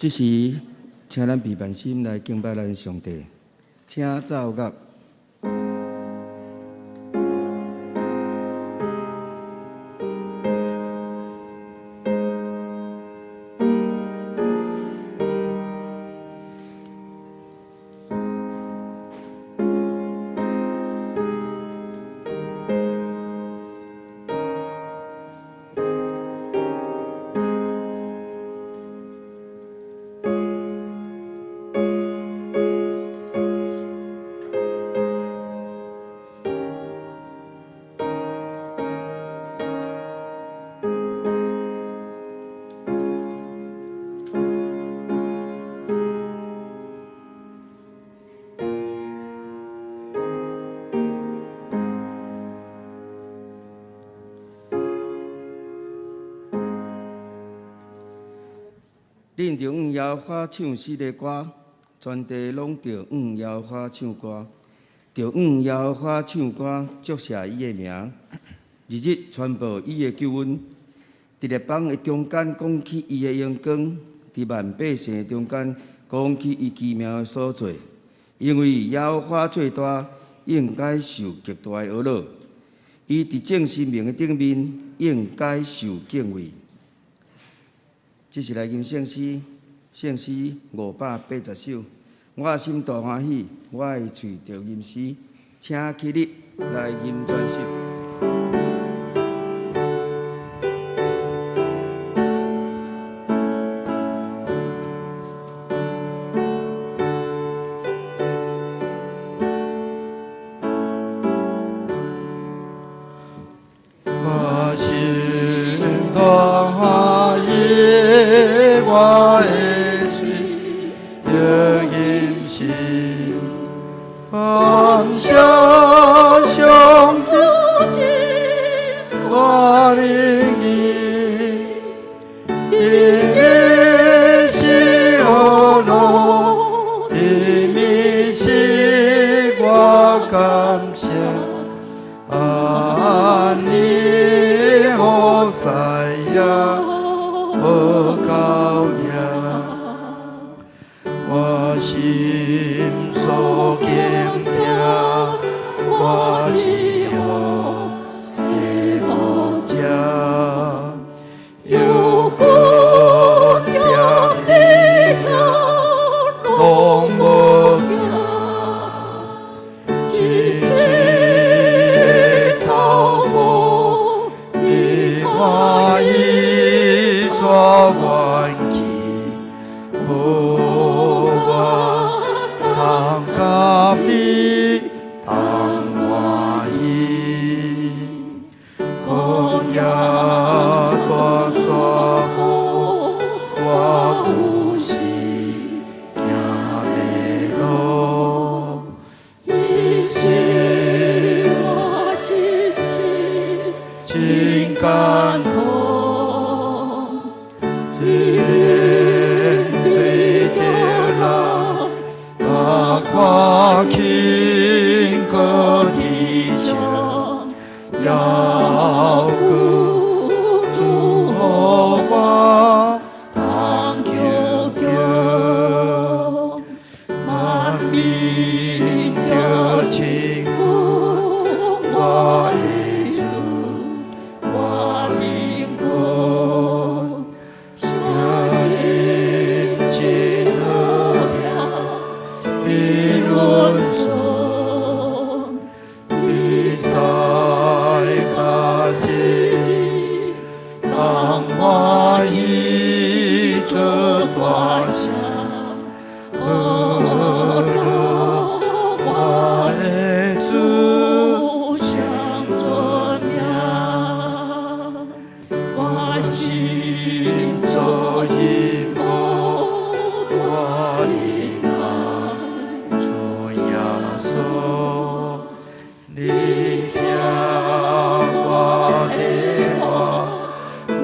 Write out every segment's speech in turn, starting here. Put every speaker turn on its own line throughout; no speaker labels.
这时，请咱闭慢心来敬拜咱上帝，请奏乐。恁着摇花唱四个歌，全地拢着摇花唱歌，着摇花唱歌，祝谢伊的名，日日传播伊的救恩，伫列邦的中间讲起伊的荣光，伫万百姓中间讲起伊奇妙的所在。因为摇花最大，应该受极大的懊恼，伊伫正神明的顶面，应该受敬畏。这是来吟圣诗，圣诗580首。我心大欢喜，我的喙着吟诗，请起立来吟全首。
我心大欢喜，我的嘴着吟诗，感谢上帝，我灵意，地面是何路，地面是我感谢。你好赛亚，好高雅，我心所敬听，我只好的无价，有骨点的拢无惊。我已做关起，我当甲你当我意，公也大沙漠，我不是行迷路，伊是我心事，情感。我轻歌提唱，要歌祝福我当求求，万民着亲吻我的主，我灵魂，声音真好听。比论说，比赛卡西，当我一出大声，何乐我的主相尊名，我心所依慕，我灵感。你听我的话，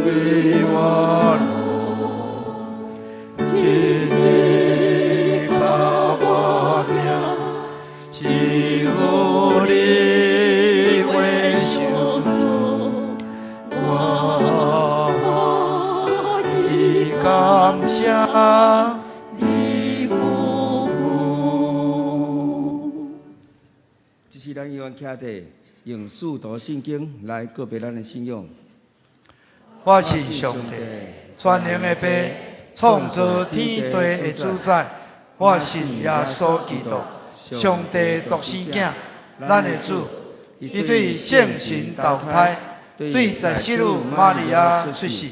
为我路，今日甲我命，只有你为救赎，我已感谢。
徛地，用四道圣经来告别咱的信仰。
我是上帝，全能的爸，创造天地的主宰。我信耶稣基督，上帝独生囝，咱的主。伊对圣神投胎，对在世女玛利亚出世，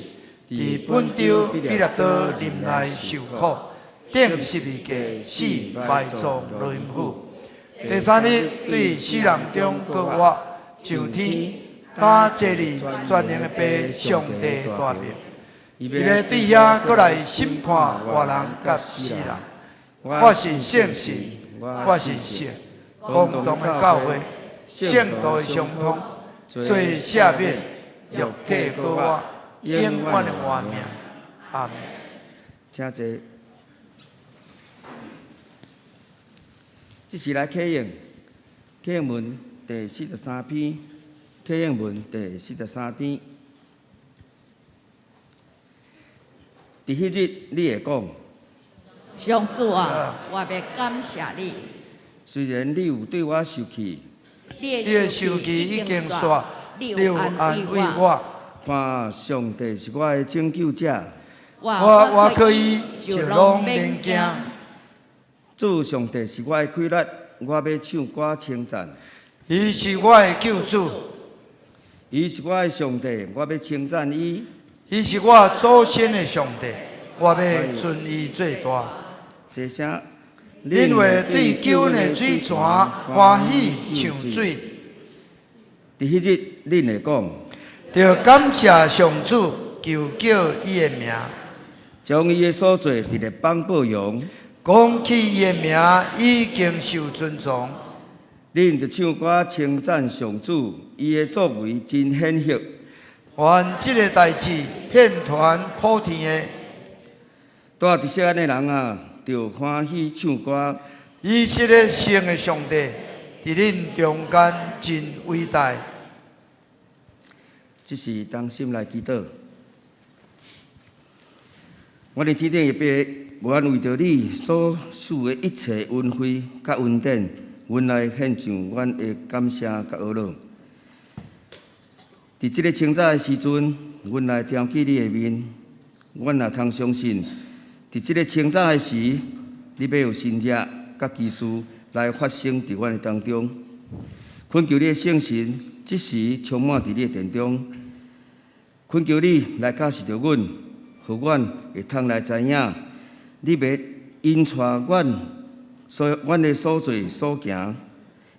伫本州彼拉多林内受苦，顶十字架死埋葬落阴府。第三日对死人中搁活上天，打坐伫全能的爸上帝大名。伊要对遐搁来审判活人甲死人。我是圣神，我是圣，共同的教会。圣道的相通，罪赦免，肉体搁活，永远的活命。阿门。
请坐。这是来启应，启应文第43篇，启应文第43篇。伫迄日，你会讲：
上主啊，我要感谢你。
虽然你有对我受气。
你的受气已经煞，你有安慰我。
看上帝是我的拯救者，
我可以就拢免惊。
主上帝是我的快乐，我要唱歌称赞。
伊是我的救主，
伊是我的上帝，我要称赞伊。
伊是我祖先的上帝，我要尊伊最大。
这声。
因为对救的水泉欢喜上水，
伫迄日，恁会讲：
着感谢上主，求叫伊的名，
将伊的所做伫咧榜报扬，
讲起伊的名已经受尊重。
恁着唱歌称赞上主，伊的作为真显赫。
愿这个代志遍传普天的，
住伫世间的人啊！着欢喜唱歌，
伊是个圣的上帝，伫恁中间真伟大。
这是当心来祈祷。我哋天顶一爸，愿为着你所赐的一切恩惠甲恩典，阮来献上阮的感谢甲懊恼。伫这个清早的时阵，阮来惦记你的面，阮也通相信。伫即个清早的时，你要有新约甲技术来发生伫阮的当中。恳求你的圣神，即时充满伫你的殿中。恳求你来教示着阮，互阮会通来知影，你要引带阮的所做所行，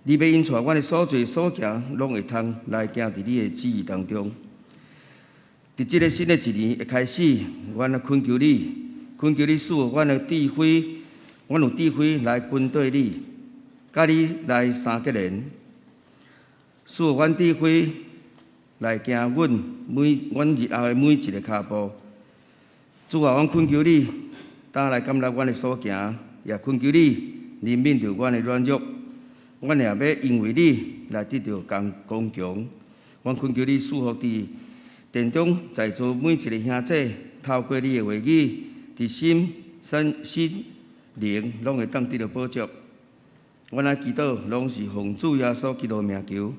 你要引带阮的所做所行，拢会通来行伫你的旨意当中。伫即个新的一年的开始，阮来恳求你。恳求你赐阮的智慧，阮有智慧来跟对你，甲你来相结连。赐阮智慧来行阮日后的每一个脚步。主啊，阮恳求你，当来感纳阮的所行，也恳求你怜悯着阮的软弱。阮也要因为你来得到刚强。阮恳求你祝福伫殿中在座每一个兄弟，透过你的话语。伫心、身、灵，拢会当得到保障。阮来祈祷，拢是奉主耶稣基督名求。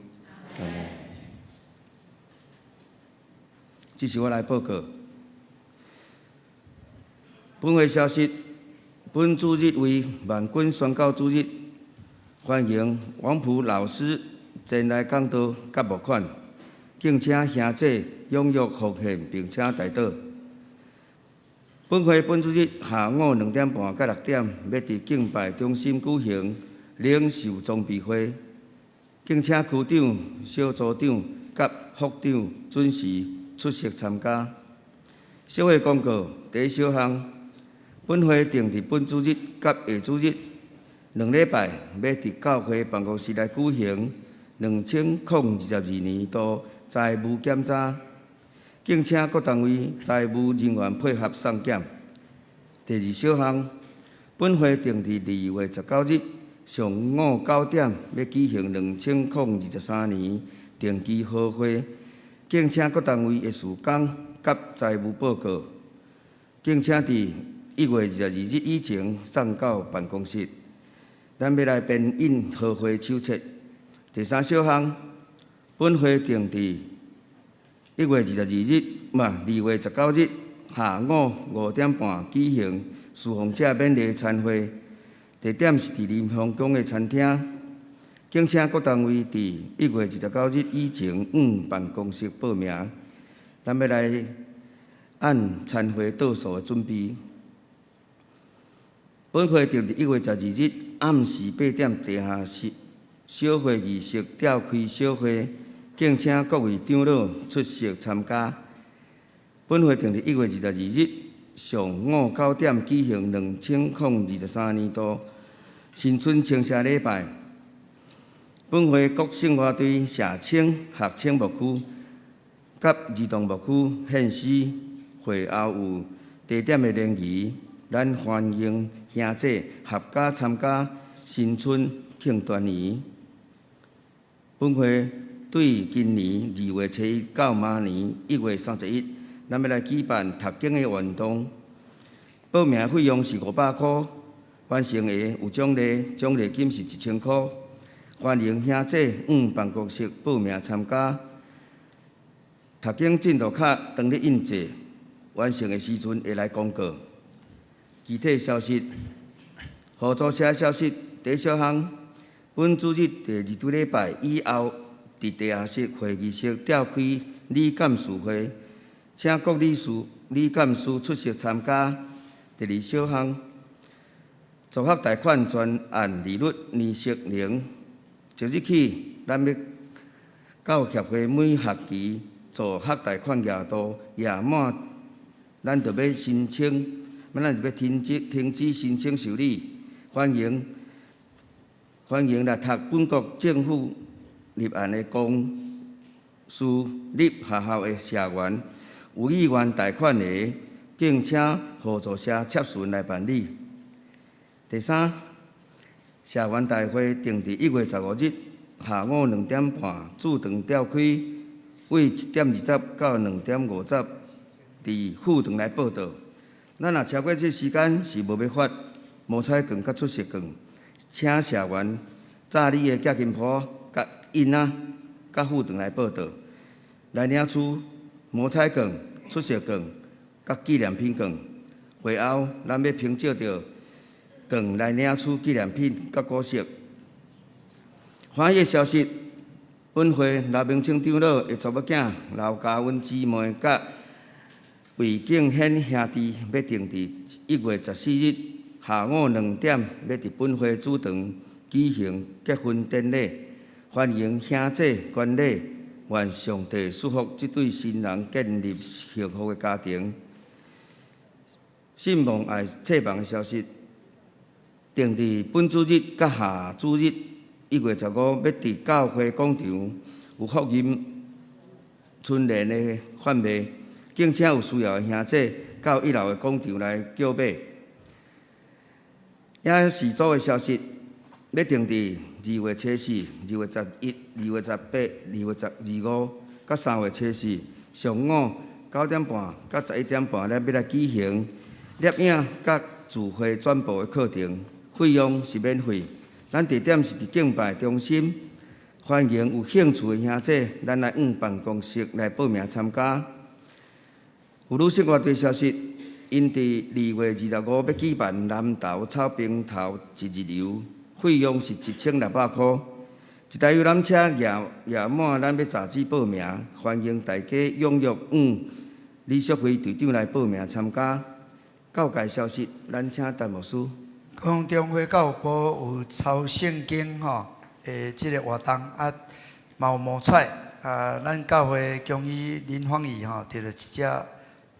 阿门。这是我来报告。本会消息：本主日为万军宣告主日，欢迎王普老师前来讲道甲募款，敬请兄弟踊跃奉献并且代祷。本会本主日下午2点半到6点，要伫敬拜中心举行领袖装备会，敬请区长、小组长甲副长准时出席参加。小会公告第一小项，本会定伫本主日甲下主日2礼拜，要伫教会办公室来举行2022年度财务检查。敬请各单位财务人员配合送检。第二小项，本会定伫2月19日上午9点，要举行2023年定期好会。敬请各单位的事工甲财务报告，敬请伫1月22日以前送到办公室。咱要来编印好会手册，第三小项，本会定伫1月22日2月19日下午5点半举行受访者免礼餐会，地点是伫林丰宫的餐厅。敬请各单位伫1月29日以前办公室报名，咱要来按餐会倒数的准备。本会定伫1月12日暗时8点地下室小会仪式召开小会，敬请各位长老出席参加。本会定伫1月22日上午9点举行2023年度新春青社礼拜。本会各生活对社青、学青牧区甲儿童牧区献诗，会后有地点的联谊，咱欢迎兄姐合家参加新春庆团圆。本会对今年2月7日到明年1月31日，咱要来举办读经的运动，报名费用是500块，完成的有奖励，奖励金是1000块。欢迎兄姐办公室报名参加。读经进度卡当日印制，完成的时阵会来公告。具体消息，合作社消息第一小项，本主日第2周礼拜以后，伫地下室会议室召开理监事会，请各理事、理监事出席参加。第二小项，助学贷款专案利率年息0。即日起，咱要到协会每学期助学贷款额度届满，咱就要申请，咱就要停止申请受理。欢迎来读本国政府立案的公私立学校的社员，有意愿贷款的，敬请合作社接顺来办理。第三，社员大会定伫1月15日下午2点半驻场召开，为1点20到2点50，伫副场来报道。咱若超过这时间是无要发无彩券甲出席券，请社员早你的寄金簿、甲印仔、甲副场来报道，来领取无彩券、出席券、甲纪念品券。会后，咱要凭照着券来领取纪念品甲果实。欢喜的消息，本会刘明清长老的查某囝刘嘉文姊妹甲魏敬显兄弟要定伫1月14日下午2点，要伫本会主场举行结婚典礼。欢迎兄姐眷礼，愿上帝祝福这对新人建立幸福的家庭。信望爱册房的消息，定伫本主日甲下主日1月15日，要伫教会广场有福音春联的贩卖，敬请有需要的兄姐到1楼的广场来叫买。影视组的消息，要定伫2月7日、2月11、2月18、2月25甲3月7日上午9点半到11点半，咱要来举行摄影甲自绘转播的课程，费用是免费。咱地点是伫敬拜中心，欢迎有兴趣的兄姐，咱来办公室来报名参加。有女生活队消息，因伫2月25要举办南投草坪头一日游，费用是1600块。一台游览车夜满，咱要查址报名，欢迎大家踊跃李淑辉队长来报名参加。教界消息，咱请陈牧师。
讲中华教育部有抄圣经即个活动啊，嘛有摸彩咱教会公益林芳仪得了一只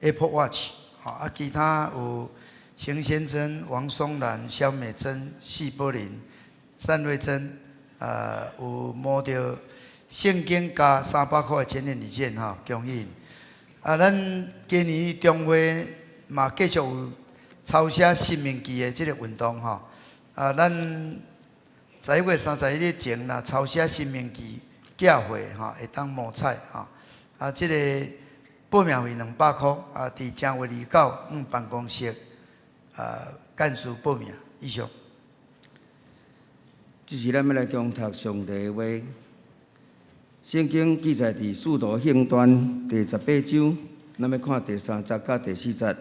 Apple Watch 啊，其他有邢先珍、王松兰、萧美珍、谢柏林、单瑞珍有摸到圣经加300块的千年礼券恭喜！咱今年中华嘛继续有抄写生命记的这个运动咱11月31日前啦，抄写生命记寄会会当摸彩这个报名费200块伫正月29办公室干事报名以上。
即是咱要来共读上帝的话。圣经记载伫《使徒行传》第18章，咱要看第3节到第4节。《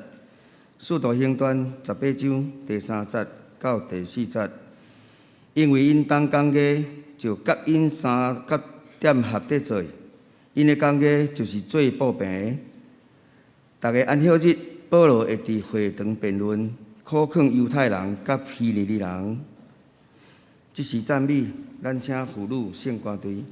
使徒行传》18章第3节到第4节。因为因当工业就甲因3个点合得做，因的工业就是做布棚的。逐个安息日，保罗会伫会堂辩论，苦劝犹太人甲希利尼人。即时赞美，咱请妇女圣歌队。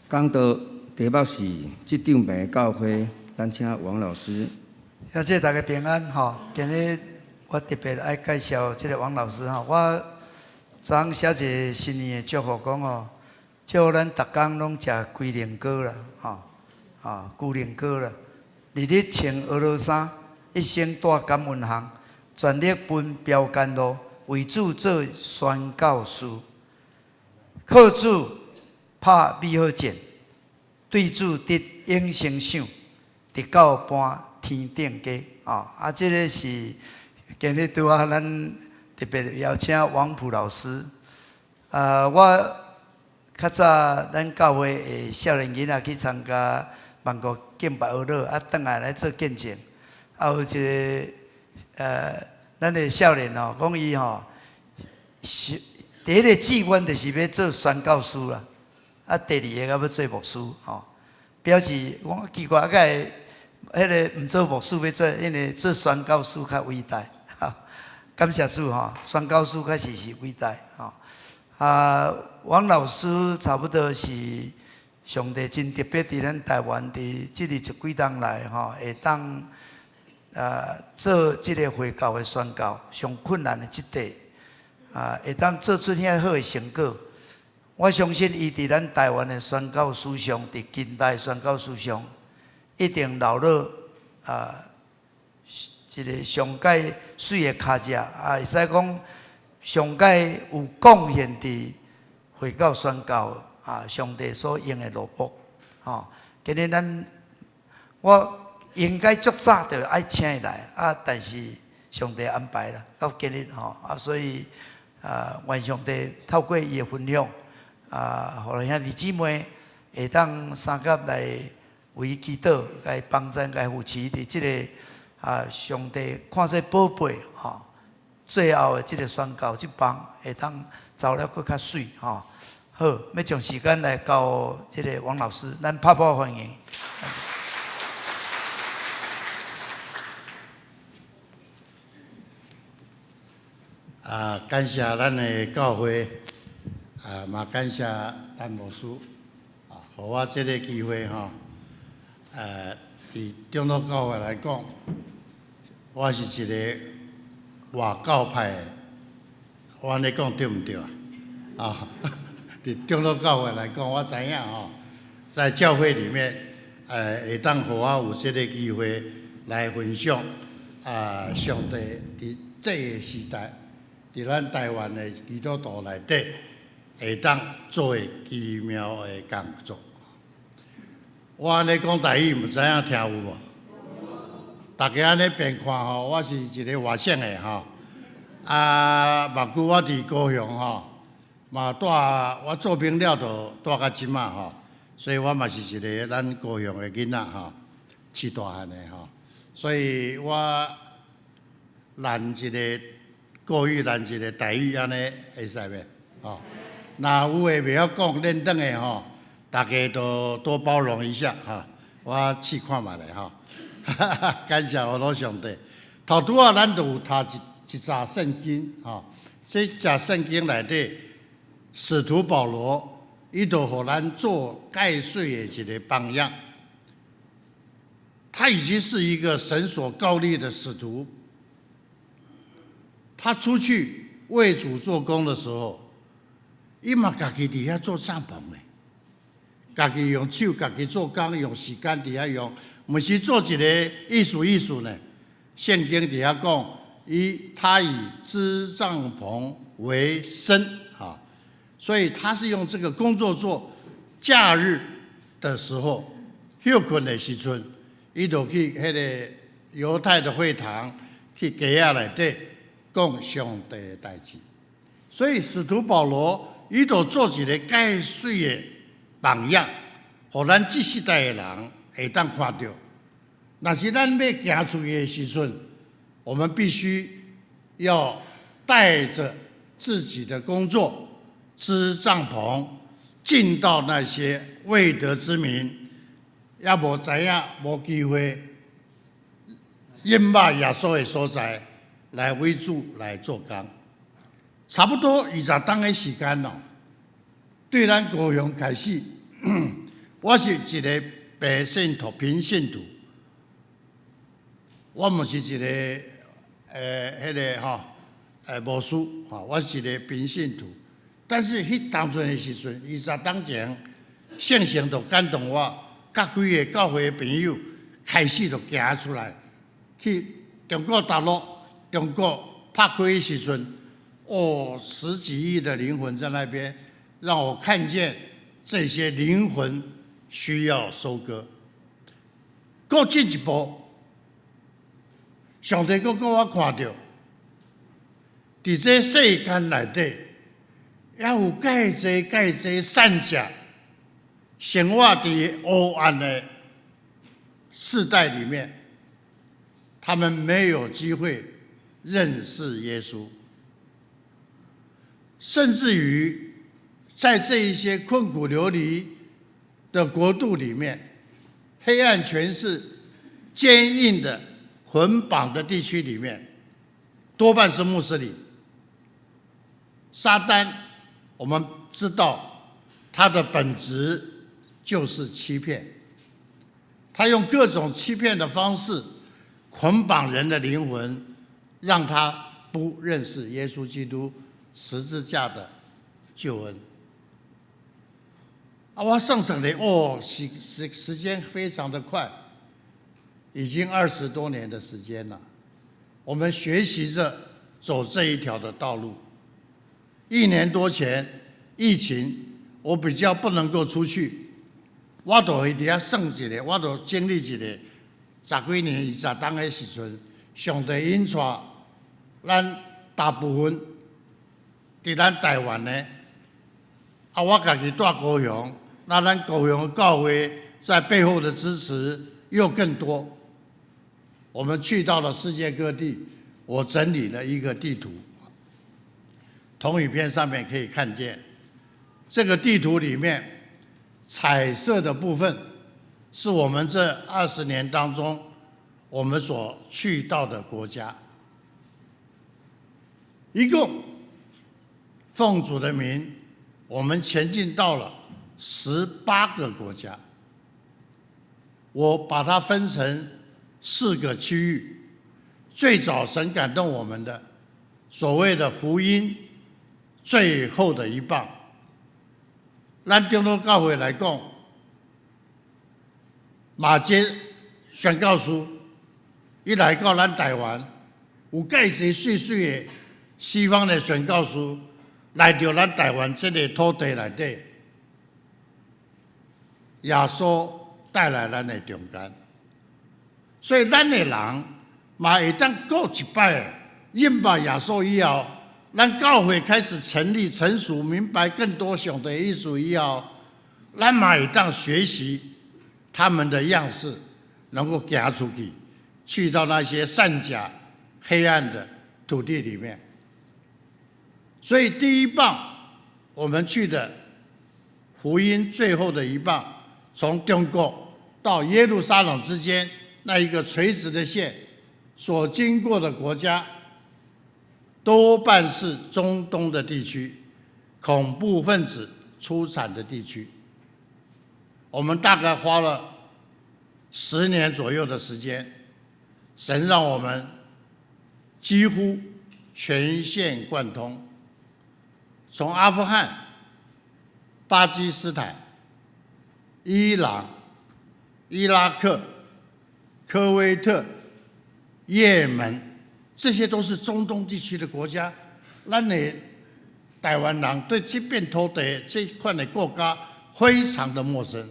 讲到题目是即场病的教诲，咱请王老师。
谢谢大家平安吼。今日我特别爱介绍这个王老师吼。我昨昏写一个新年的祝福，讲吼，祝咱逐工拢食龟苓膏啦，吼，龟苓膏啦，日日穿俄罗衫，一生带感恩行，全力奔标杆路，为主做宣教师，靠主拍美好剑，对主得永生想，直到搬天顶家。这个是今日拄啊，咱特别邀请王普老师。我较早咱教会的少年囡仔去参加万国敬拜学堂，转来做见证。有一个咱的少年哦，讲伊吼，第一个志愿就是要做宣教师啦，第二个要做牧师吼。表示我奇怪，个迄个唔做牧师要做，因为做宣教师较伟大。感谢主吼，宣教师确实是伟大吼。王老师差不多是上帝真特别伫咱台湾伫即十几冬来吼，会当做即个回教的宣教上困难的即块，会当做出遐好的成果。我相信伊伫咱台湾的宣教史上，伫近代宣教史上，一定留落一个上界水的脚迹，会使讲上界有贡献伫回教宣教上帝所用的路卜。今日我应该足早就爱请伊来但是上帝安排啦，到今日所以愿上帝透过伊的分享互兄弟姊妹会当三甲来为祈祷，来帮助，来扶持伫即个上帝看做宝贝最后的即个宣教即帮会当走了更较水好，要将时间来交即个王老师，咱拍拍欢迎。
感谢咱的教会，嘛感谢陈牧师，互我这个机会吼，伫中路教会来讲，我是一个外教派的，我安尼讲对毋对啊？伫中路教会来讲，我知影吼，在教会里面，会当互我有这个机会来分享，上帝伫这个时代。伫咱台湾的基督徒内底，会当做奇妙的工作。我安尼讲台语，毋知影听有无？大家安尼便看吼，我是一个外省的吼，目久我伫高雄吼，嘛带我做兵了就带到即马吼，所以我嘛是一个咱高雄的囡仔吼，饲大汉的吼，所以我咱一个。国语、咱一个台语安尼会使袂？若有诶袂晓讲认得诶吼，大家都多包容一下哈。我试看觅咧吼，感谢我老上帝。头拄仔咱就有读一册圣经吼，这册圣经内底，使徒保罗伊就互咱做盖税诶一个榜样。他已经是一个神所高立的使徒。他出去为主做工的时候，伊嘛家己伫遐做帐篷咧，家己用手家己做工，用时间伫遐用，毋是做一个艺术呢。圣经伫遐讲，他以织帐篷为生所以他是用这个工作做。假日的时候，休困的时阵，伊就去迄个犹太的会堂去街仔内底。讲上帝的代志，所以使徒保罗伊就做一个介水的榜样，互咱这世代的人会当看到。若是咱要行出去的时阵，我们必须要带着自己的工作，织帐篷，进到那些未得之民，也无知影、无机会引马耶稣的所在。来为主来做工，差不多20天的时间咯。对咱高雄开始，我是一个白信徒、平信徒，我唔是一个迄个牧师我是一个平信徒。但是迄当阵的时阵，20当前，圣神就感动我，甲几个教会的朋友开始就行出来，去中国大陆、中国拍开的时阵，10几亿的灵魂在那边，让我看见这些灵魂需要收割。搁进一步，上帝搁我看到，伫这世间内底，也有介济善者生活伫黑暗的世代里面，他们没有机会认识耶稣，甚至于在这一些困苦流离的国度里面，黑暗权势坚硬的捆绑的地区里面，多半是穆斯林。撒旦，我们知道它的本质就是欺骗，他用各种欺骗的方式捆绑人的灵魂，让他不认识耶稣基督十字架的救恩。我上省的时间非常的快，已经20多年的时间了。我们学习着走这一条的道路。1年多前疫情，我比较不能够出去，我就会伫遐算一个，我就经历一个10几年、20当的时阵，上帝引带咱大部分伫咱台湾的，我家己住高雄，那咱高雄的教会在背后的支持又更多。我们去到了世界各地，我整理了一个地图，同影片上面可以看见，这个地图里面彩色的部分是我们这20年当中我们所去到的国家，一共奉主的名，我们前进到了18个国家。我把它分成4个区域。最早神感动我们的所谓的福音最后的一棒，咱中国教会来讲，马偕宣教师一来到咱台湾，有介济水水的西方的宣教师来到咱台湾这个土地内底，耶稣带来咱的中间，所以咱的人嘛会当过一摆，认识耶稣以后，咱教会开始成立成熟，明白更多上帝的意思以后，咱嘛会当学习他们的样式，能够行出去，去到那些善假黑暗的土地里面。所以第一棒，我们去的福音最后的一棒，从中国到耶路撒冷之间那一个垂直的线所经过的国家，多半是中东的地区，恐怖分子出产的地区。我们大概花了10年左右的时间，神让我们几乎全线贯通，从阿富汗、巴基斯坦、伊朗、伊拉克、科威特、也门，这些都是中东地区的国家。咱的台湾人对这片土地、这块的国家非常的陌生，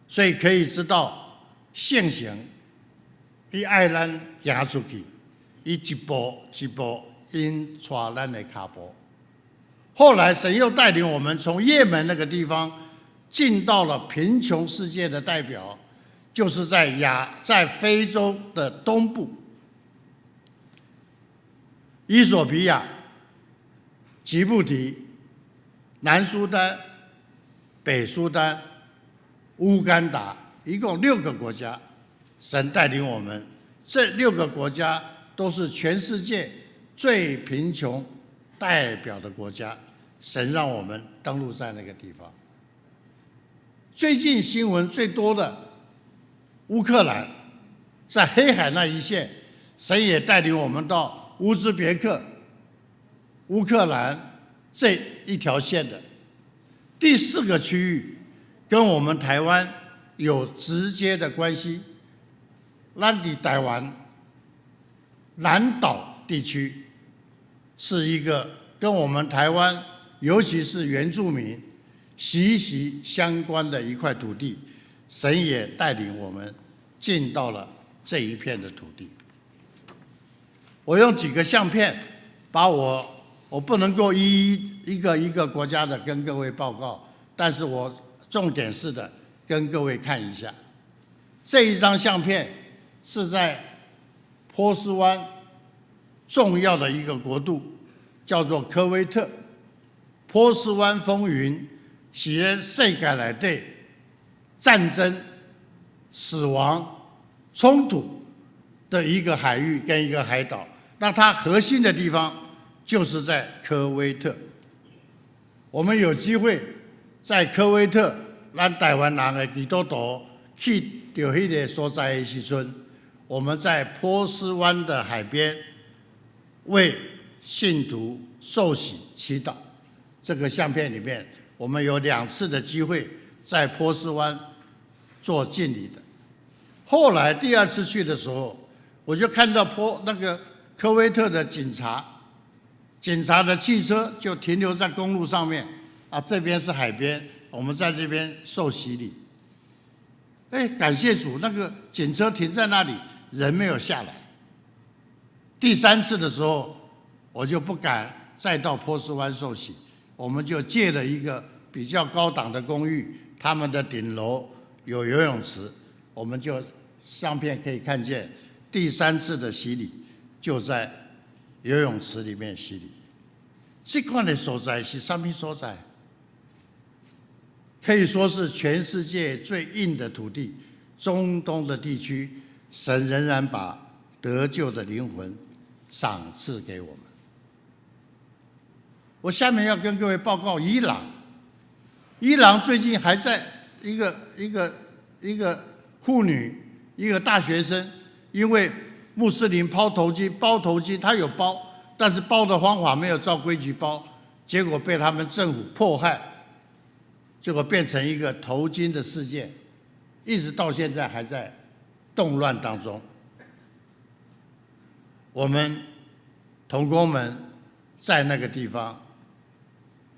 所以可以知道圣神他爱咱行出去，他一步一步引带咱的脚步。后来神又带领我们从也门那个地方进到了贫穷世界的代表，就是在非洲的东部，伊索比亚、吉布提、南苏丹、北苏丹、乌干达，一共6个国家。神带领我们，这6个国家都是全世界最贫穷代表的国家。神让我们登陆在那个地方。最近新闻最多的乌克兰，在黑海那一线，神也带领我们到乌兹别克、乌克兰这一条线的。第4个区域跟我们台湾有直接的关系，咱的台湾南岛地区是一个跟我们台湾，尤其是原住民息息相关的一块土地，神也带领我们进到了这一片的土地。我用几个相片，把我不能够一个一个国家的跟各位报告，但是我重点式的跟各位看一下。这一张相片是在波斯湾重要的一个国度，叫做科威特。波斯湾风云是咧世界内底战争、死亡、冲突的一个海域跟一个海岛。那它核心的地方就是在科威特。我们有机会在科威特，咱台湾人的基督徒去到迄个所在的时阵，我们在波斯湾的海边为信徒受洗祈祷。这个相片里面，我们有2次的机会在波斯湾做敬礼的。后来第2次去的时候，我就看到那个科威特的警察的汽车就停留在公路上面，这边是海边，我们在这边受洗礼。感谢主，那个警车停在那里，人没有下来。第3次的时候，我就不敢再到波斯湾受洗，我们就借了一个比较高档的公寓，他们的顶楼有游泳池，我们就相片可以看见第3次的洗礼就在游泳池里面洗礼。这块的所在是什么所在？可以说是全世界最硬的土地，中东的地区，神仍然把得救的灵魂赏赐给我们。我下面要跟各位报告伊朗。伊朗最近还在一个妇女，一个大学生，因为穆斯林包头巾，他有包，但是包的方法没有照规矩包，结果被他们政府迫害，结果变成一个头巾的事件，一直到现在还在动乱当中。我们同工们在那个地方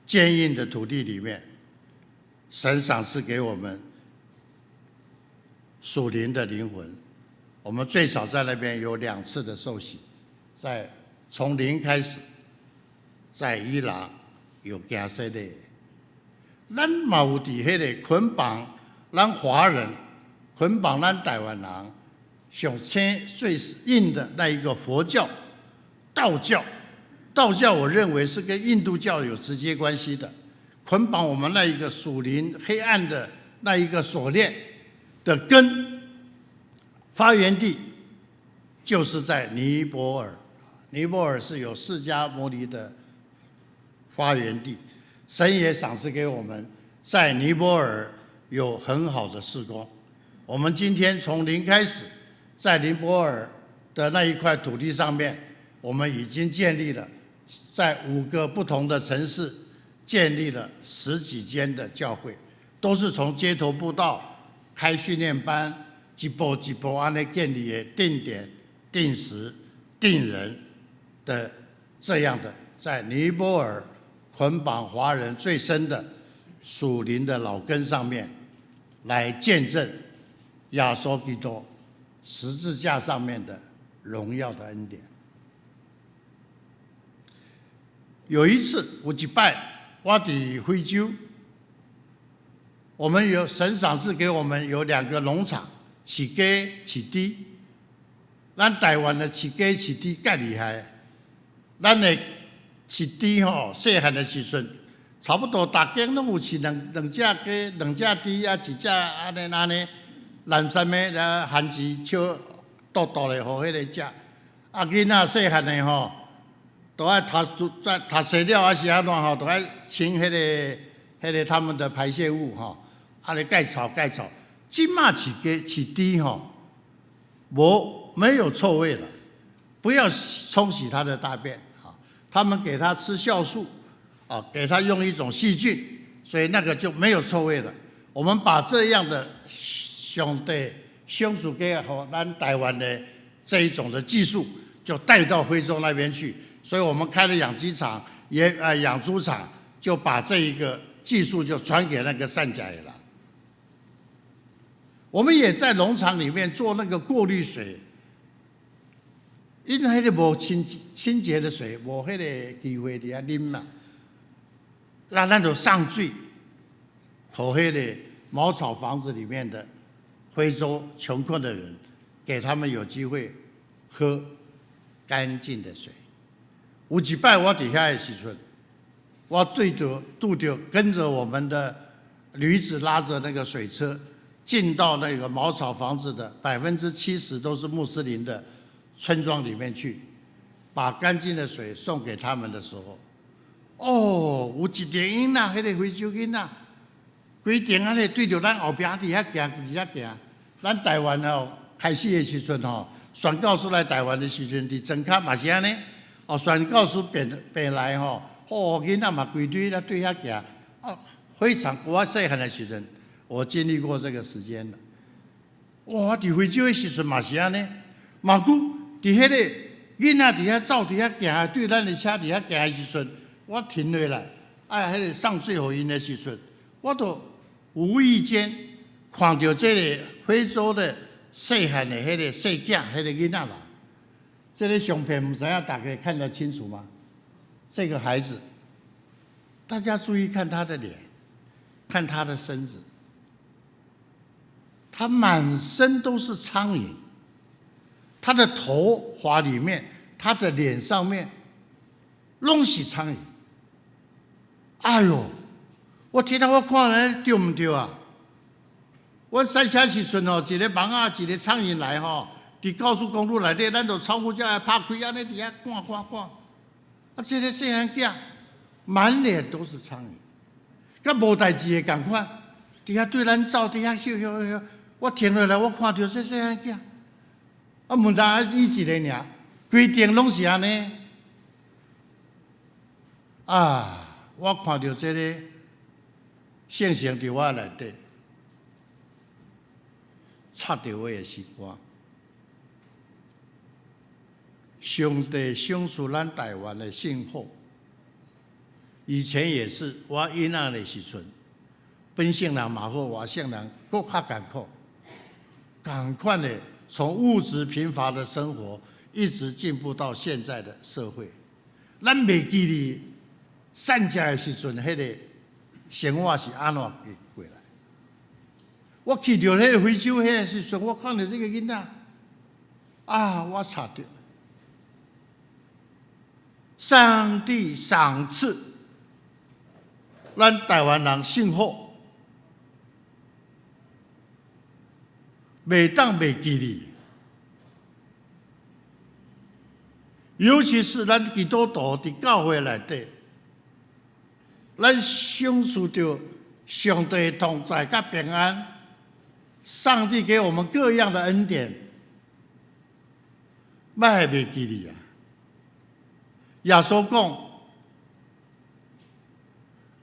坚硬的土地里面，神赏赐给我们属灵的灵魂。我们最少在那边有2次的受洗，从0开始，在伊朗有行洗礼。咱嘛有伫迄个捆绑咱华人、捆绑咱台湾人上最硬的那一个佛教、道教。道教我认为是跟印度教有直接关系的，捆绑我们那一个属灵黑暗的那一个锁链的根发源地，就是在尼泊尔。尼泊尔是有释迦牟尼的发源地，神也赏赐给我们在尼泊尔有很好的事工。我们今天从0开始，在尼泊尔的那一块土地上面，我们已经建立了在5个不同的城市建立了10几间的教会，都是从街头布道、开训练班，一步一步按呢建立的定点、定时、定人的这样的，在尼泊尔捆绑华人最深的属灵的老根上面，来见证耶稣基督十字架上面的荣耀的恩典。有一次，有一摆，我在非洲，我们有神赏赐给我们有2个农场，饲鸡、饲猪。咱台湾的饲鸡、饲猪介厉害，咱的饲猪吼，细汉的时阵，差不多大间拢有饲两只鸡、2只猪啊，1只安尼，蓝山的然后番薯笑肚肚的，互迄个食。囡仔细汉的吼。都爱读书了还是安怎吼？都爱清迄个他们的排泄物吼。啊咧盖草，今嘛起滴吼，没有臭味了，不要冲洗它的大便啊。他们给它吃酵素啊，给它用一种细菌，所以那个就没有臭味了。我们把这样的上帝相处给咱台湾的这一种的技术，就带到非洲那边去。所以我们开了养鸡场，养猪场，就把这一个技术就传给那个善假野狼。我们也在农场里面做那个过滤水，因为那个无清洁的水，无那个机会伫遐啉嘛，那咱就上水。口黑的茅草房子里面的非洲穷困的人，给他们有机会喝干净的水。有一摆我底下的时阵，我拄着跟着我们的驴子拉着那个水车，进到那个茅草房子的70%都是穆斯林的村庄里面去，把干净的水送给他们的时候，哦，有一个囡仔，迄个非洲囡仔。规定安尼对着咱后壁伫遐行，咱台湾哦开始的时阵吼，宣教师来台湾的时阵，伫庄脚嘛是安尼，哦宣教师变来吼，囡仔嘛规堆咧对遐行，哦非常我细汉的时阵，我经历过这个时间了。哇，伫非洲的时阵嘛是安尼，嘛久伫迄个囡仔伫遐走伫遐行，对咱的车伫遐行的时阵，我停落来，迄个上水互因的时阵，我都无意间看到这个非洲的细汉的迄个细囝，迄个囡仔啦，这个相片不知道大家看得清楚吗？这个孩子，大家注意看他的脸，看他的身子，他满身都是苍蝇，他的头发里面，他的脸上面，拢是苍蝇。哎呦！我听到我看咧对唔对啊？我三峡时阵吼，一个蚊仔，一个苍蝇来吼，伫高速公路内底，咱就超过才拍开安尼伫遐看。啊，这个细汉囝满脸都是苍蝇，甲无代志的共款，伫遐对咱走，伫遐咻。我停落来，我看到这细汉囝，啊，问他伊一个尔，规定拢是安尼。啊，我看到这个。圣神伫我内底，插着我的心肝。上帝赏赐咱台湾的幸福，以前也是我囡仔的时阵，本省人嘛好，外省人更较艰苦，赶快的从物质贫乏的生活，一直进步到现在的社会。咱袂记哩善假的时阵，迄个。生活是安怎过来？我去到迄个非洲迄个时阵，我看到这个囡仔，啊，我查到，上帝赏赐咱台湾人幸福，袂当袂记哩。尤其是咱基督徒伫教会内底。咱享受着上帝同在甲平安，上帝给我们各样的恩典，卖袂记哩啊！耶稣讲，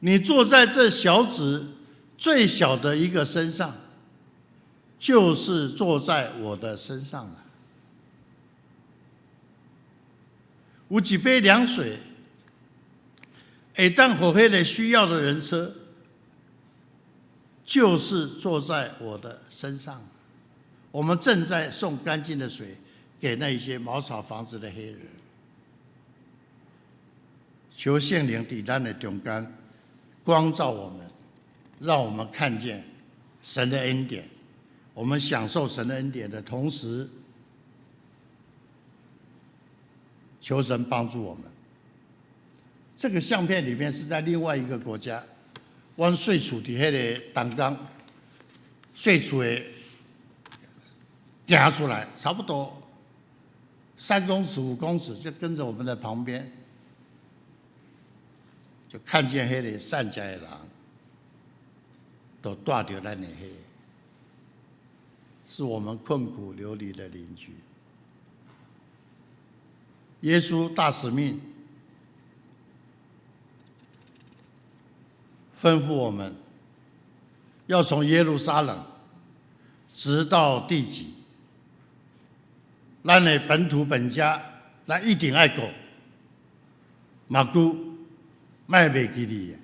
你坐在这小子最小的一个身上，就是坐在我的身上了。有一杯凉水。会当互迄个需要的人吃，就是坐在我的身上。我们正在送干净的水给那一些茅草房子的黑人。求圣灵伫咱的中间光照我们，让我们看见神的恩典。我们享受神的恩典的同时，求神帮助我们。这个相片里面是在另外一个国家，阮税厝伫迄个东港，税厝的行出来，差不多3公尺、5公尺，就跟着我们的旁边，就看见迄个善假的人，都带着咱的黑，是我们困苦流离的邻居。耶稣大使命吩咐我们，要从耶路撒冷直到地极，咱的本土本家，咱一定爱过，马姑卖袂记你的。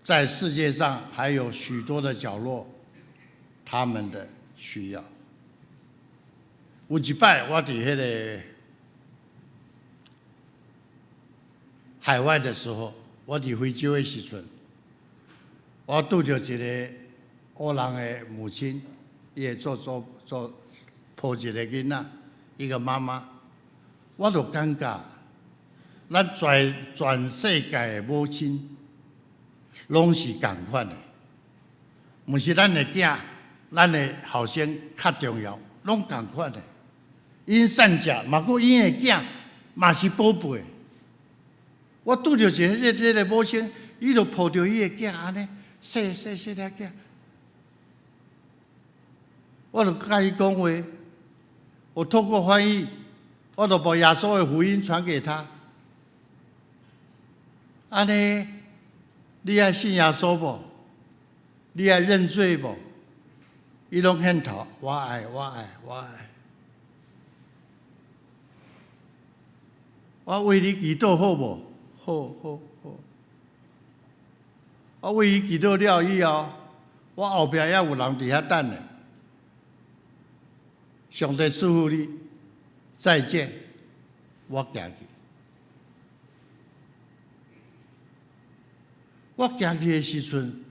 在世界上还有许多的角落，他们的需要。有一摆，我伫迄个海外的时候，我伫非洲的时阵，我拄着一个乌人的母亲，伊会做抱一个囡仔，一个妈妈，我就感觉，咱全世界的母亲，拢是共款的，毋是咱的囝，咱的后生较重要，拢共款的。因善食，嘛佫因的囝嘛是宝贝。我拄着一个母亲，伊就抱着伊的囝安尼，细粒囝，我就甲伊讲话，我透过翻译，我就把耶稣的福音传给他。安尼，你爱信耶稣无？你爱认罪无？伊拢点头，我爱。我为你祈祷好无？好。我为伊祈祷了以后，我后壁还有人伫遐等呢。上帝赐福你，再见。我行去。我行去的时阵，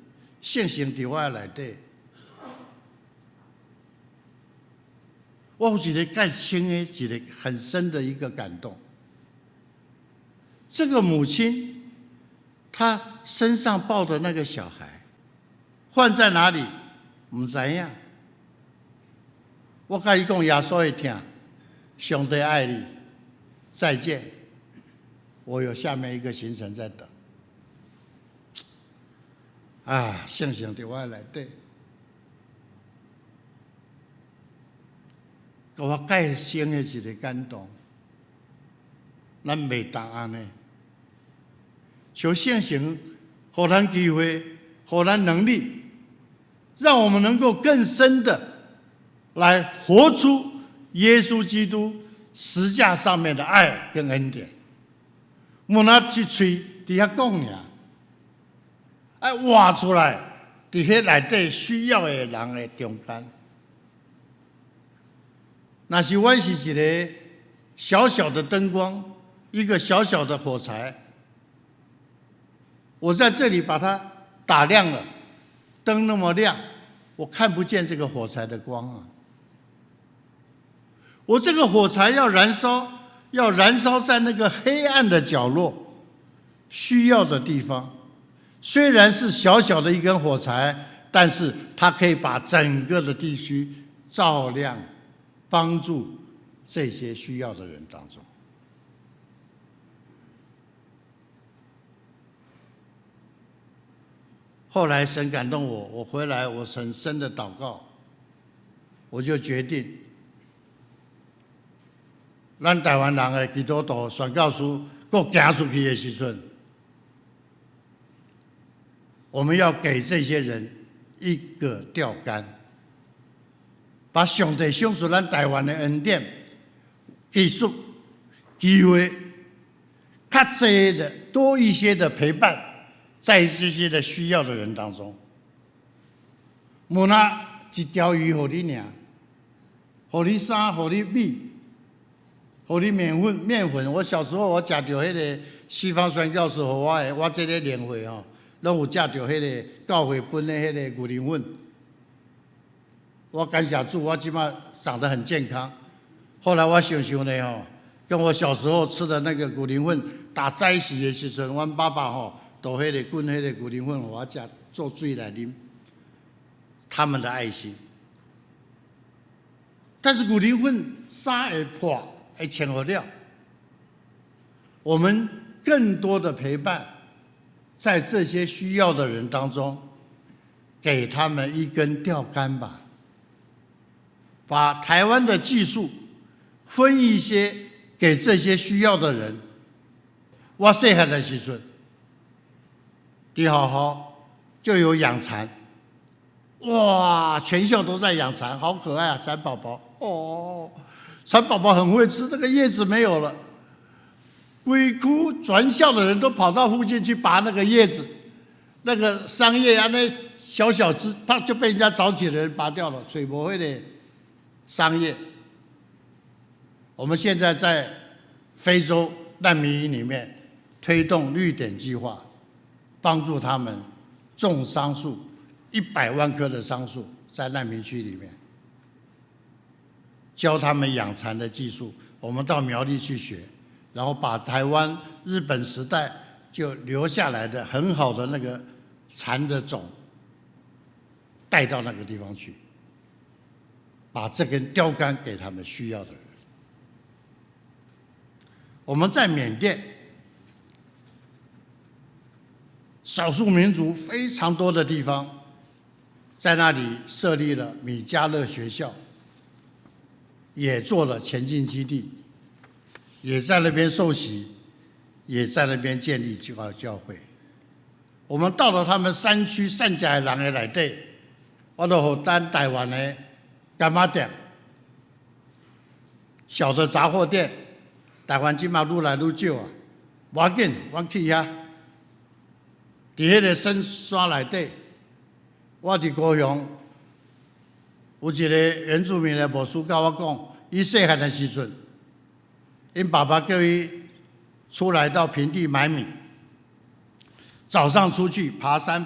圣神伫我的内底，我有一个介深的、一个很深的一个感动。这个母亲，她身上抱的那个小孩，放在哪里？唔知影。我甲伊讲，耶稣会听，上帝爱你，再见。我有下面一个行程在等。圣神伫我的内底，给我介深的一个感动。咱袂当安尼。求圣神，给咱机会，给咱能力，让我们能够更深的来活出耶稣基督十架上面的爱跟恩典。莫那一嘴伫遐讲尔，爱活出来，伫迄内底需要的人的中间。若是阮是一个小小的灯光，一个小小的火柴。我在这里把它打亮了，灯那么亮，我看不见这个火柴的光啊！我这个火柴要燃烧，要燃烧在那个黑暗的角落，需要的地方。虽然是小小的一根火柴，但是它可以把整个的地区照亮，帮助这些需要的人当中。后来神感动我，我回来我很深的祷告，我就决定，咱台湾人的基督徒宣教士搁行出去的时阵，我们要给这些人一个钓竿，把上帝赏赐咱台湾的恩典、技术、机会，较多的多一些的陪伴。在这些的需要的人当中，无那一条鱼给你尔，给你衫，给你米，给你面粉。我小时候我食到迄个西方宣教士给我的，我这个年会吼，拢有食到迄个教会分的迄个牛奶粉。我感谢主，我即马长得很健康。后来我想想呢吼，跟我小时候吃的那个牛奶粉打在一起的时阵，阮爸爸吼。倒迄个滚迄个牛奶粉，我食做水来啉，他们的爱心。但是牛奶粉衫会破，会穿好了。我们更多的陪伴，在这些需要的人当中，给他们一根钓竿吧，把台湾的技术分一些给这些需要的人。我细汉的时阵，在学校就有养蚕，哇，全校都在养蚕，好可爱啊，蚕宝宝哦，蚕宝宝很会吃，那个叶子没有了，规窟全校的人都跑到附近去拔那个叶子，那个桑叶啊，那小小枝，它就被人家早起的人拔掉了，水不会的桑叶。我们现在在非洲难民营里面推动绿点计划，帮助他们种桑树，100万棵的桑树在难民区里面，教他们养蚕的技术。我们到苗栗去学，然后把台湾日本时代就留下来的很好的那个蚕的种带到那个地方去，把这根钓竿给他们需要的人。我们在缅甸，少数民族非常多的地方，在那里设立了米迦勒学校，也做了前进基地，也在那边受洗，也在那边建立教会。我们到了他们山区善假的人的内底，我就给咱台湾的干妈店、小的杂货店，台湾今嘛愈来愈少啊，无要紧，我去遐。伫迄个深山内底，我伫高雄有一个原住民的牧师甲我讲，伊细汉的时阵，因爸爸叫伊出来到平地买米，早上出去爬山，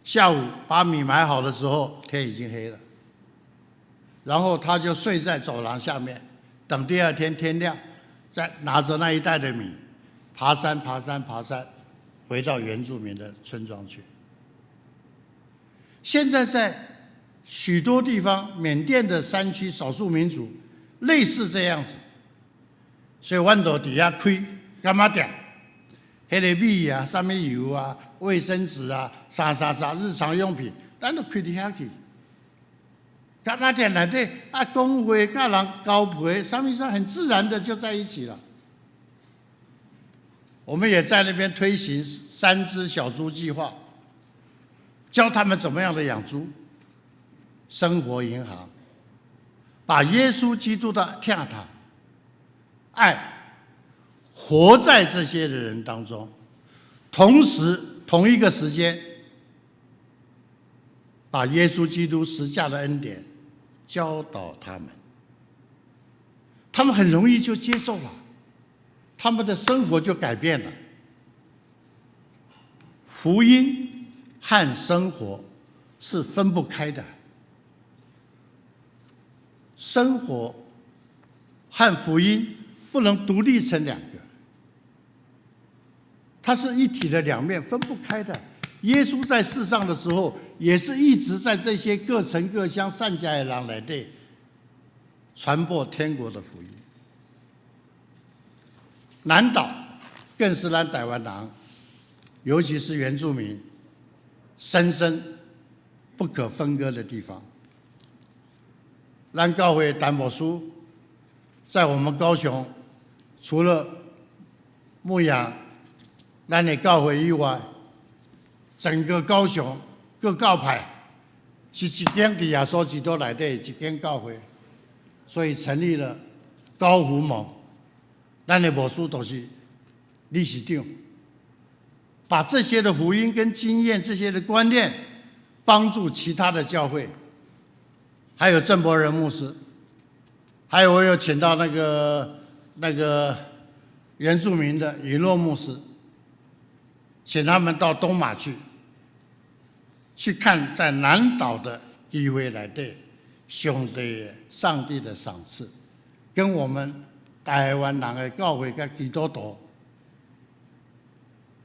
下午把米买好的时候，天已经黑了，然后他就睡在走廊下面，等第二天天亮，再拿着那一袋的米，爬山，回到原住民的村庄去。现在在许多地方，缅甸的山区少数民族类似这样子，所以阮就伫遐开干嘛店，迄个米啊、什么油啊、卫生纸啊、啥日常用品，咱都开伫遐去。干嘛店内底啊，工会甲人交配，什么很自然的就在一起了。我们也在那边推行3只小猪计划，教他们怎么样的养猪。生活银行，把耶稣基督的天堂、爱活在这些人当中，同一个时间，把耶稣基督十架的恩典教导他们，他们很容易就接受了。他们的生活就改变了。福音和生活是分不开的，生活和福音不能独立成2个，它是一体的2面，分不开的。耶稣在世上的时候，也是一直在这些各城各乡善假的人内底传播天国的福音。南岛更是咱台湾人，尤其是原住民，深深不可分割的地方。咱教会陈牧师在我们高雄，除了牧养咱的教会以外，整个高雄各教派是一间伫耶稣基督内底一间教会，所以成立了高福盟。咱的牧师都是理事长，把这些的福音跟经验、这些的观念，帮助其他的教会，还有郑伯仁牧师，还有我有请到那个原住民的以诺牧师，请他们到东马去看在南岛的机会内底，上帝的赏赐，跟我们台湾人的教会跟基督徒，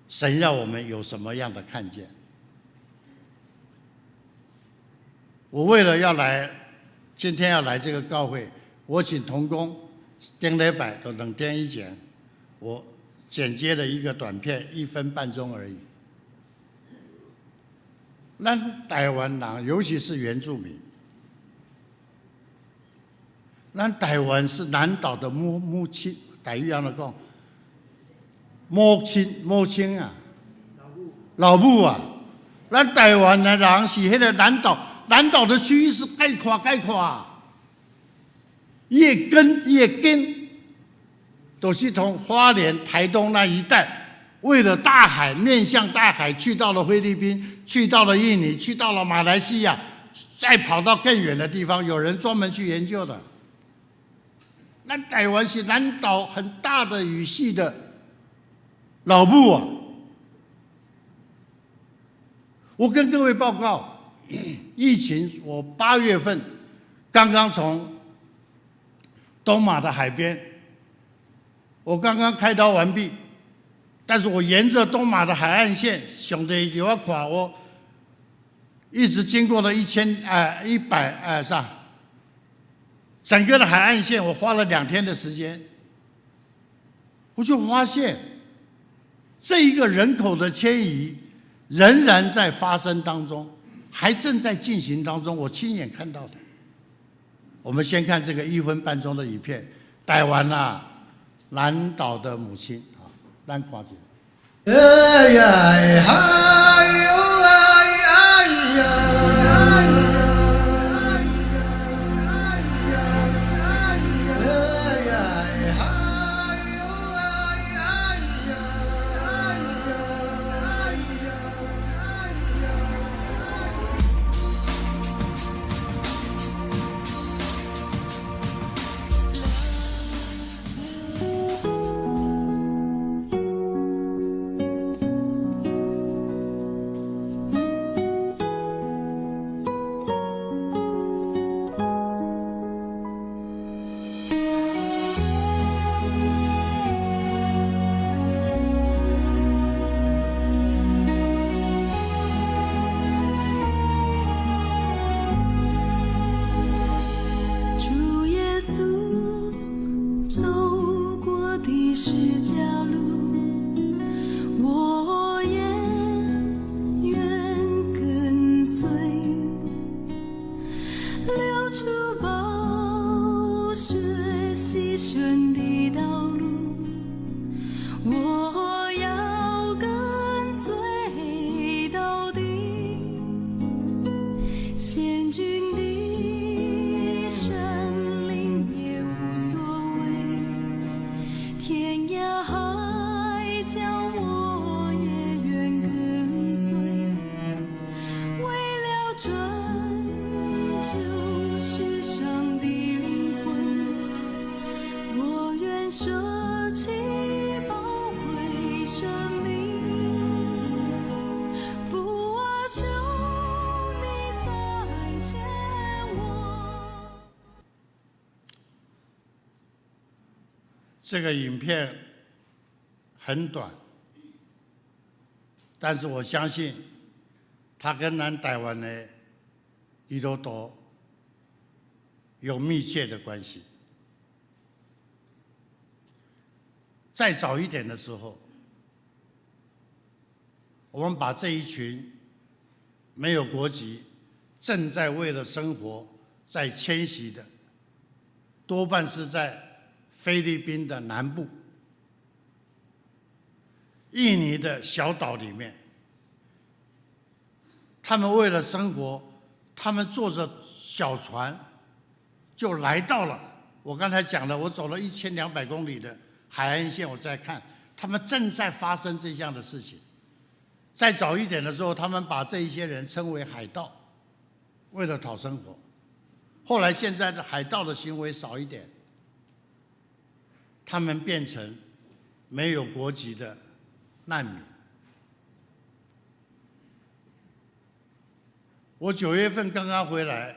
神要我们有什么样的看见？我为了今天要来这个教会，我请同工顶礼拜到2天以前，我剪接了一个短片，1分半钟而已。咱台湾人，尤其是原住民，咱台湾是南岛的母亲，台语安怎讲？母亲啊，老母啊，咱台湾的人是迄个南岛的区域是概括啊，伊的根，都是从花莲、台东那一带，为了大海，面向大海，去到了菲律宾，去到了印尼，去到了马来西亚，再跑到更远的地方，有人专门去研究的。那台湾是南岛很大的语系的老母啊！我跟各位报告，疫情我8月份刚刚从东马的海边，我刚刚开刀完毕，但是我沿着东马的海岸线，兄弟给我看，我一直经过了整个的海岸线，我花了2天的时间，我就发现这一个人口的迁移仍然在发生当中，还正在进行当中，我亲眼看到的。我们先看这个1分半钟的影片，台湾啊，南岛的母亲啊，咱看一下。哎呀哎呦哎呀！这个影片很短，但是我相信它跟咱台湾的伊都有密切的关系。再早一点的时候，我们把这一群没有国籍、正在为了生活在迁徙的，多半是在菲律宾的南部、印尼的小岛里面，他们为了生活，他们坐着小船就来到了我刚才讲的，我走了1200公里的海岸线，我在看，他们正在发生这样的事情。再早一点的时候，他们把这一些人称为海盗，为了讨生活。后来现在的海盗的行为少一点，他们变成没有国籍的难民。我9月份刚刚回来，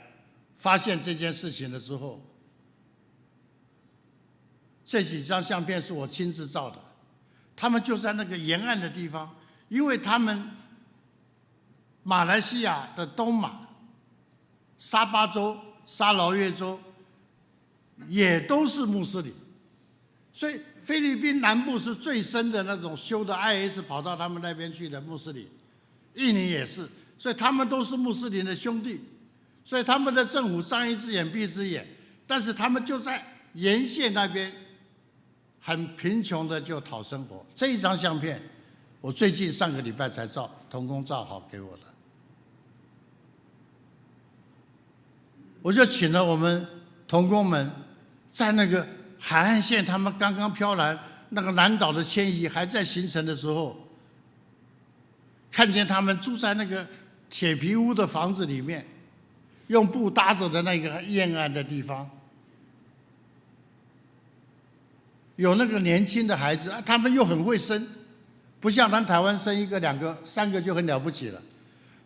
发现这件事情的时候，这几张相片是我亲自照的。他们就在那个沿岸的地方，因为他们马来西亚的东马、沙巴州、沙劳越州也都是穆斯林。所以菲律宾南部是最深的那种修的 IS 跑到他们那边去的穆斯林，印尼也是，所以他们都是穆斯林的兄弟，所以他们的政府睁一只眼闭一只眼，但是他们就在沿线那边很贫穷的就讨生活。这一张相片，我最近上个礼拜才童工照好给我的，我就请了我们童工们在那个海岸线，他们刚刚飘来那个南岛的迁移还在形成的时候，看见他们住在那个铁皮屋的房子里面，用布搭着的那个阴暗的地方，有那个年轻的孩子，他们又很会生，不像咱台湾生一个、两个、三个就很了不起了，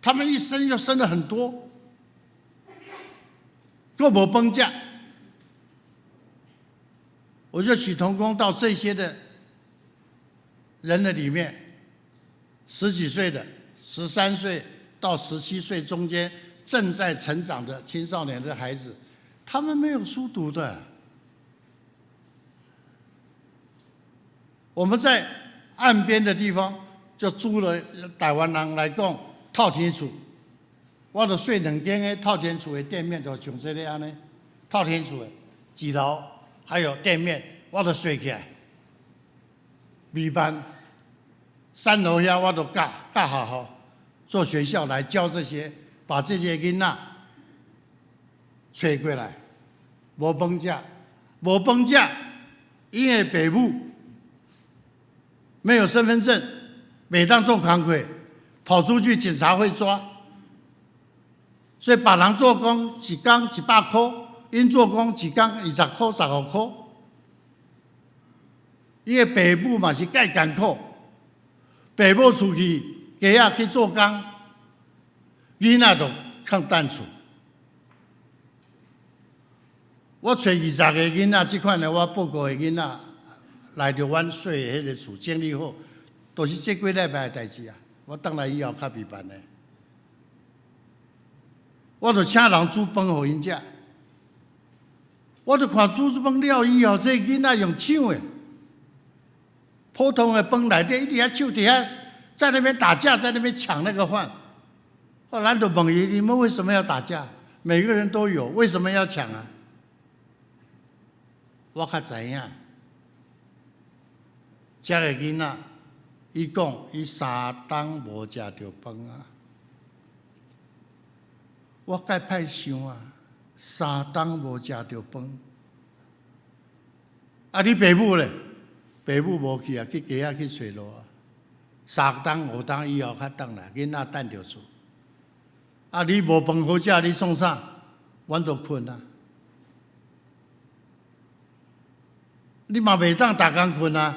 他们一生就生了很多，够没崩价。我就取童工到这些的人的里面，10几岁的、13岁到17岁中间正在成长的青少年的孩子，他们没有书读的。我们在岸边的地方就租了台湾人来讲透天厝，我就睡2间的透天厝的店面，就像这个安尼，透天厝的2楼。还有店面，我都睡起来。米班3楼遐我都教好，做学校来教这些，把这些囡仔找过来。无饭食，因为爸母没有身份证，每当做工课，跑出去警察会抓，所以别人做工一工100块。因做工一工20块、15块，伊个爸母嘛是介艰苦，爸母出去家去做工，囡仔就靠等厝。我找20个囡仔，即款的我报告的囡仔来着阮睡的迄个厝整理好，都是这几礼拜的代志啊。我等来以后较麻烦的，我就请人煮饭互因食。我就看煮饭了以后，这囡仔用抢的，普通的饭内底一直在抢，底下在那边打架，在那边抢那个饭。后来就问伊：你们为什么要打架？每个人都有，为什么要抢啊？我较知影，这个囡仔，伊讲伊3顿无食着饭啊，我介歹想啊。3顿无食着饭，啊！你爸母咧？爸母无去啊，去家去找路啊。3顿5顿以后较等来，囡仔等着厝。啊！你无饭好食，你创啥？阮就困啊。你嘛袂当逐工困啊。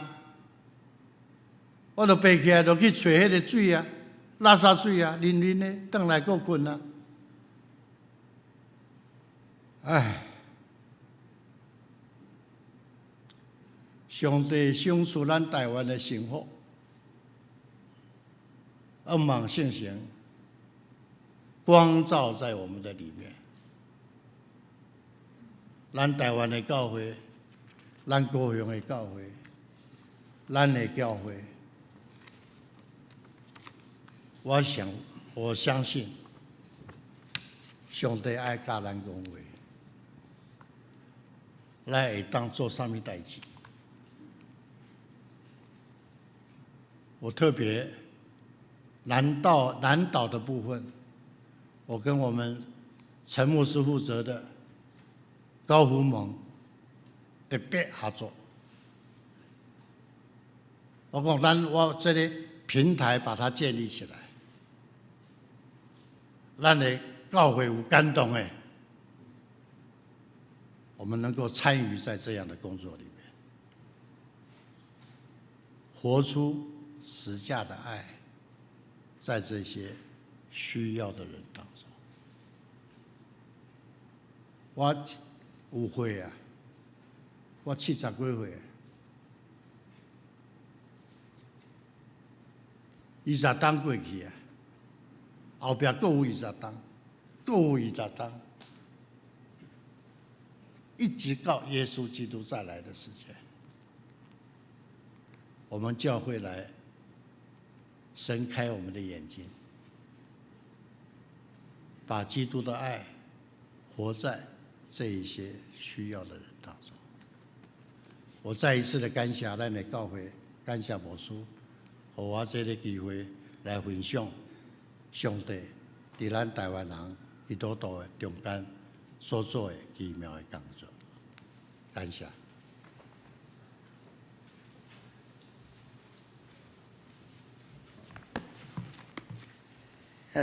我就爬起来，就去找迄个水啊，垃圾水啊，啉的，转来搁困啊。唉，上帝赏赐咱台湾的幸福，恩望圣神光照在我们的里面。咱台湾的教会，咱高雄的教会，咱的教会，我相信，上帝爱教咱讲话。咱会当做啥物代志？我特别南岛的部分，我跟我们陈牧师负责的高福盟特别合作。我讲我这个平台把它建立起来，咱的教会有感动的。我们能够参与在这样的工作里面，活出十架的爱，在这些需要的人当中。我有岁啊，我70几岁，20冬过去啊，后壁搁有20冬，搁有20冬。一直到耶稣基督再来的时间，我们教会来伸开我们的眼睛，把基督的爱活在这一些需要的人当中。我再一次的感谢咱的教会，感谢牧师，给我这个机会来分享上帝在咱台湾人基督徒的中间所做的奇妙的工作。感谢。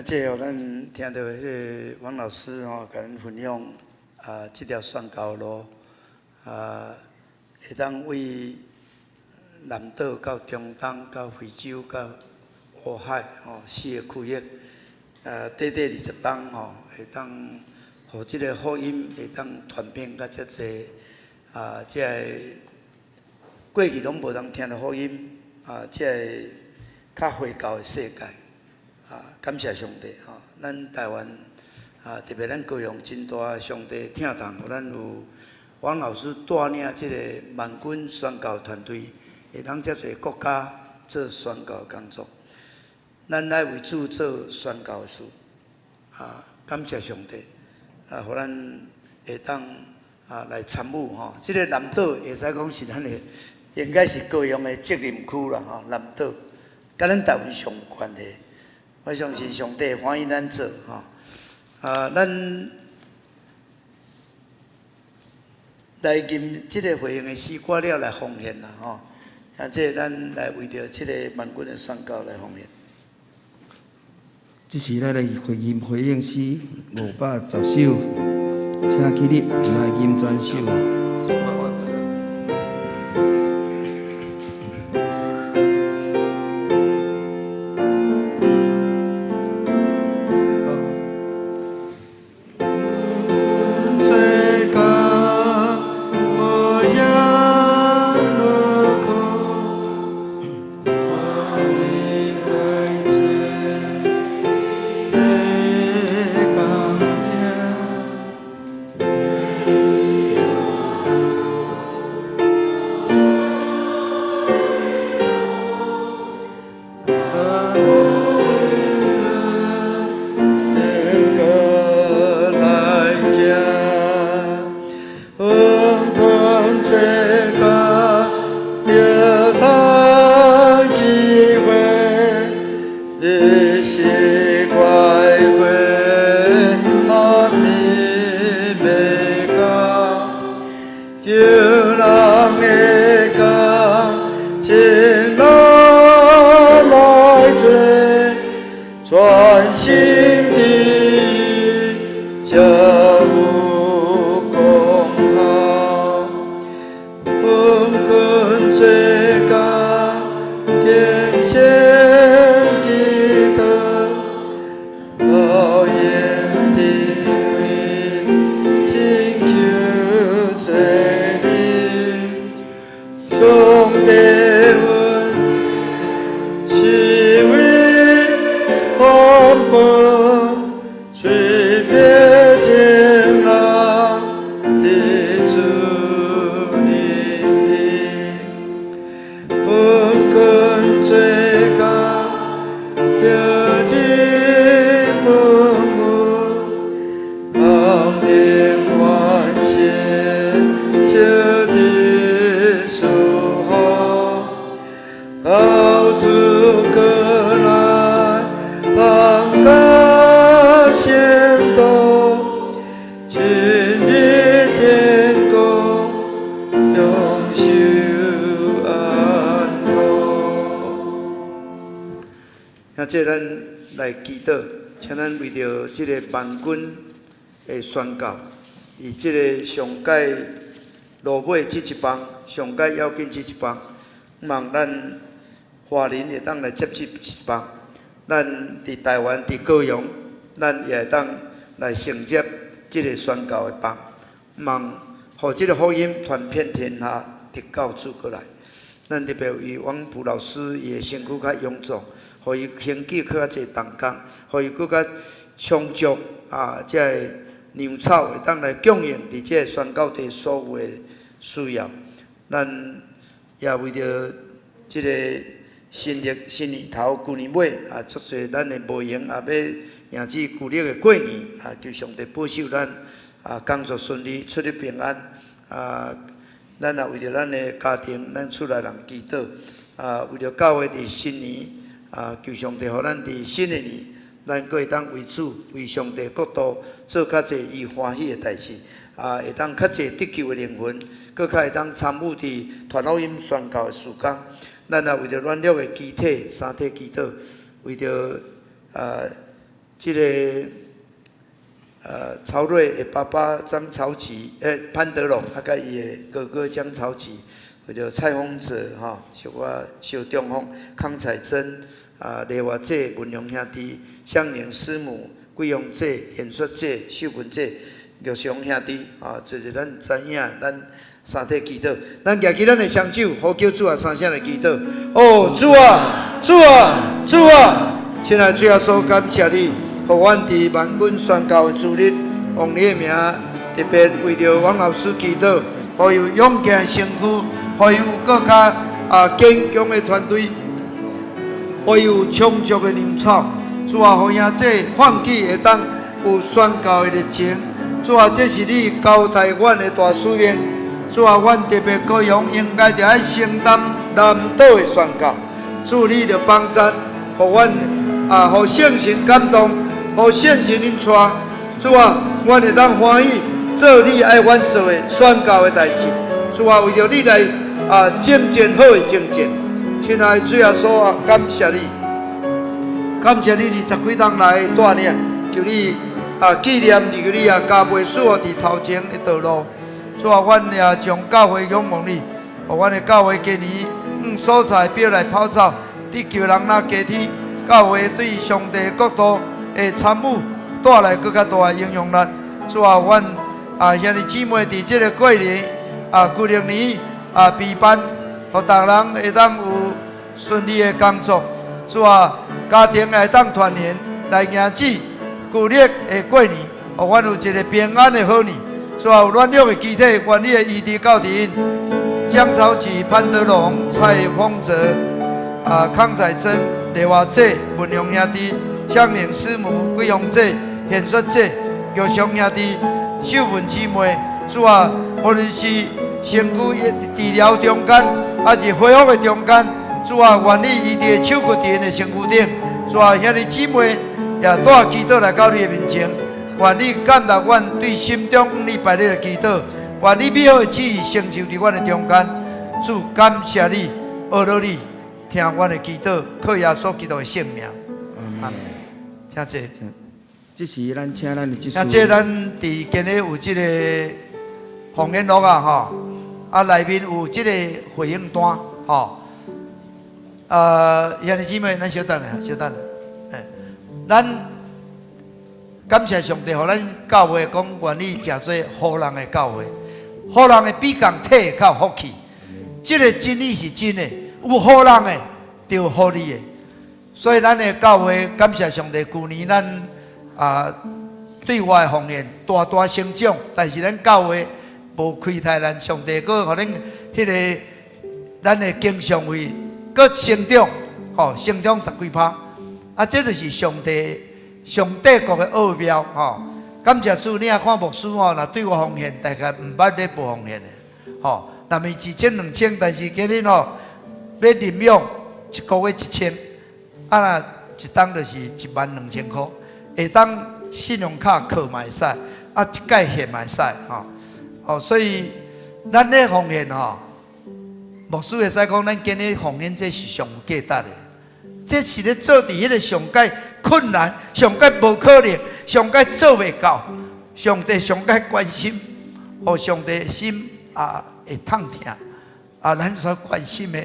这咱听到迄个王老师吼，甲咱分享这条宣教路会当为南岛到中东到非洲到火海四个区域短20邦会当互这个福音会当传遍到遮济这个过去拢无通听到福音这个较回教的世界。感谢上帝咱台湾特别咱高雄真大上帝疼痛，咱有王老师带领这个万军宣教团队，会当遮侪国家做宣教工作。咱来为主做宣教事感谢上帝互咱会当来参与这个南岛会使讲是咱的，应该是高雄的责任区啦南岛，甲咱台湾上有关系。我相信上帝欢迎咱做咱来吟这个回应的诗歌了来奉献啦这咱来为着这个万军的宣教来奉献。
这是咱的回应诗510首，请起立来吟全首。这咱来祈祷，请咱为着这个万军的宣教，以这个上界落尾这一帮，上界要紧这一帮，望咱华人会当来接这一帮，咱伫台湾伫高雄，咱也会当来承接这个宣教的帮，望互这个福音传遍天下，直到主过来。咱特别为王普老师伊的身躯较臃肿。互伊经济较侪动工，互伊更较充足即个粮草会当来供应伫即个宣教地所有的需要。咱也为着即个新年头、旧年尾足侪咱的无闲也要
也至旧历的过年求上帝保守咱工作顺利，出入平安咱也为着咱的家庭，咱厝内人祈祷为着教会伫新年求上帝，互咱伫新的年，咱阁会当为主为上帝国度做较济伊欢喜的代志会当较济得救的灵魂，阁较会当参与伫传福音宣教的事工。咱也为着软弱的肢体、三体祈祷，为着这个曹瑞的爸爸张朝吉，潘德龙，甲伊的哥哥江朝吉，为着蔡丰泽小我小中风、康彩珍李华姐、文荣兄弟、香宁师母、贵荣姐、显xuất姐、秀群姐、玉祥兄弟就是咱知影，咱三体祈祷，咱举起咱的双手，呼叫主三声的祈祷。主啊，主啊，主啊！亲爱的主耶稣，感谢你，互阮伫万军宣教的主日，用你的名特别为着王老师祈祷，互有勇健的身躯，互有更加坚强的团队，互有充足的粮草。主啊，互兄弟放弃会当有宣教的热情。主啊，这是你交代阮的大使命。主啊，阮特别高阳应该着爱承担南岛的宣教。主，你着帮助，互阮互圣神感动，互圣神引带。主啊，阮会当欢喜做你爱阮做的宣教的代志。主啊，为着你来征战好的征战。亲爱的主耶稣感谢你，感谢你20几冬来的带领，求你纪念伫你加倍赐我伫头前的道路。主啊，阮也将教会仰望你，互阮的教会今年所在表来跑走，地球人若加添，教会对上帝国度的参与带来更较大的影响力。主啊，阮兄弟姊妹伫这个过年旧历年备班，互逐人会当有顺利的工作。主啊，家庭会当团圆来迎接旧历的过年，互阮有一个平安的好年。主啊，有软弱的肢体，愿你的医治到底因。江朝吉、潘德龙、蔡丰泽、康彩珍、李华姐、文荣兄弟、香宁师母、贵荣姐、显xuất姐、玉祥兄弟、秀文姊妹。主啊，无论是身躯治疗中间，还是恢复的中间，主啊，愿你医治的手骨伫因的身躯顶。主啊，兄弟姊妹也带祈祷来到你的面前。愿你感动阮对心中你摆列的祈祷，愿你美好的旨意成就伫阮的中间。主感谢你，阿罗你听阮的祈祷，靠耶稣基督的圣名。阿门。谢谢。
这是咱请咱的技术。
这咱伫今日有这个红烟录内面有这个回应单兄弟姊妹，咱稍等下，咱。感谢上帝，互咱教会讲愿意诚做好人的教会，好人的比共体较有福气。这个真理是真的，有好人的就有好利的。所以咱的教会感谢上帝，去年咱对外的奉献大大成长，但是咱教会无亏待咱，上帝佫互咱迄个咱的经常费佫成长，成长10几%。这就是上帝国的奥妙感谢主，你也看牧师若对我奉献，大概毋捌咧无奉献的那么1000、2000，但是今日要领养1个月1000，若一档就是12000块，会当信用卡扣嘛会使，一届现嘛会使所以咱咧奉献牧师会使讲，咱今日奉献这是上有价值的。这是咧做伫迄个上界困难、上界无可能、上界做袂到，上帝上界关心，互上帝的心会痛疼咱所关心的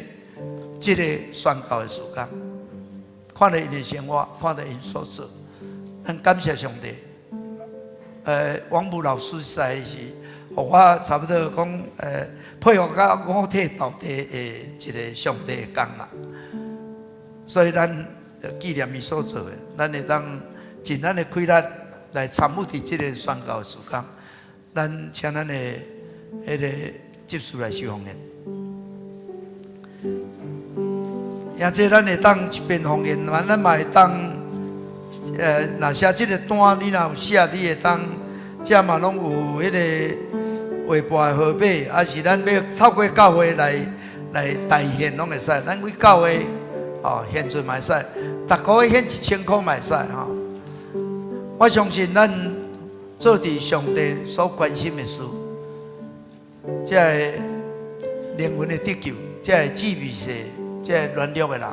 这个宣教的事工，看到因的生活，看到因所做，咱感谢上帝。王武老师实在是，互我差不多讲配合到5体投地的一个上帝的工所以咱纪念伊所做的，咱会当尽咱的亏力来参与伫这个宣教的事工。咱请咱的迄个执事来收奉献，也即咱会当一边奉献，咱嘛会当若写即个单，你若有写，你会当，遮嘛拢有迄个画跋的号码，还是咱要透过教会来代献拢会使。咱为教会献出嘛会使，逐个月献1000块嘛会使吼。我相信咱做伫上帝所关心的事，即个灵魂的得救，即个智慧世，即个软弱的人，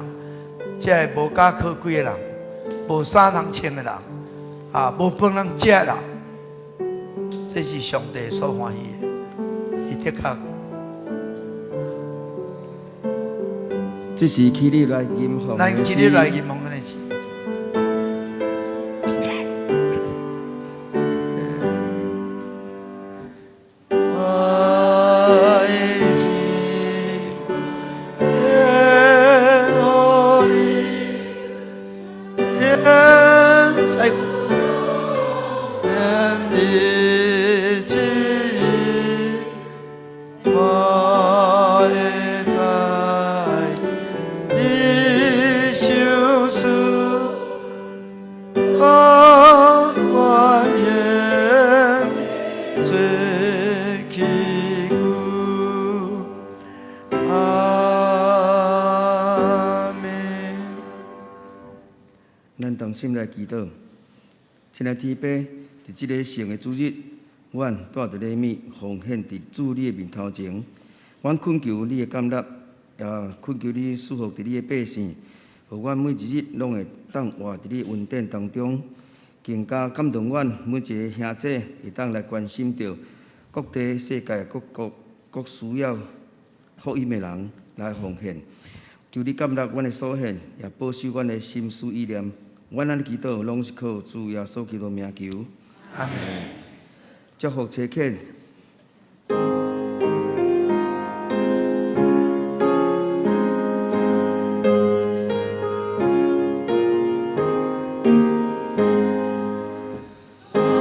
即个无家可归的人，无衫通穿的人，无饭通食的人，这是上帝所欢喜的。伊的确，
这是起你来吟奉的
咱今日来吟奉的是。
咱同心来祈祷，亲爱天父，伫即个圣的主日，阮带着礼物奉献伫主你的面头前，阮恳求你的感纳，也恳求你赐福伫你的百姓，互阮每一日拢会当活伫你恩典当中，更加感动阮每一个兄弟会当来关心着各地世界各需要福音的人来奉献。求你感纳阮的所献，也保守阮的心思意念。阮安尼祈祷，拢是靠主耶稣基督名求。
阿门。
祝福车恳。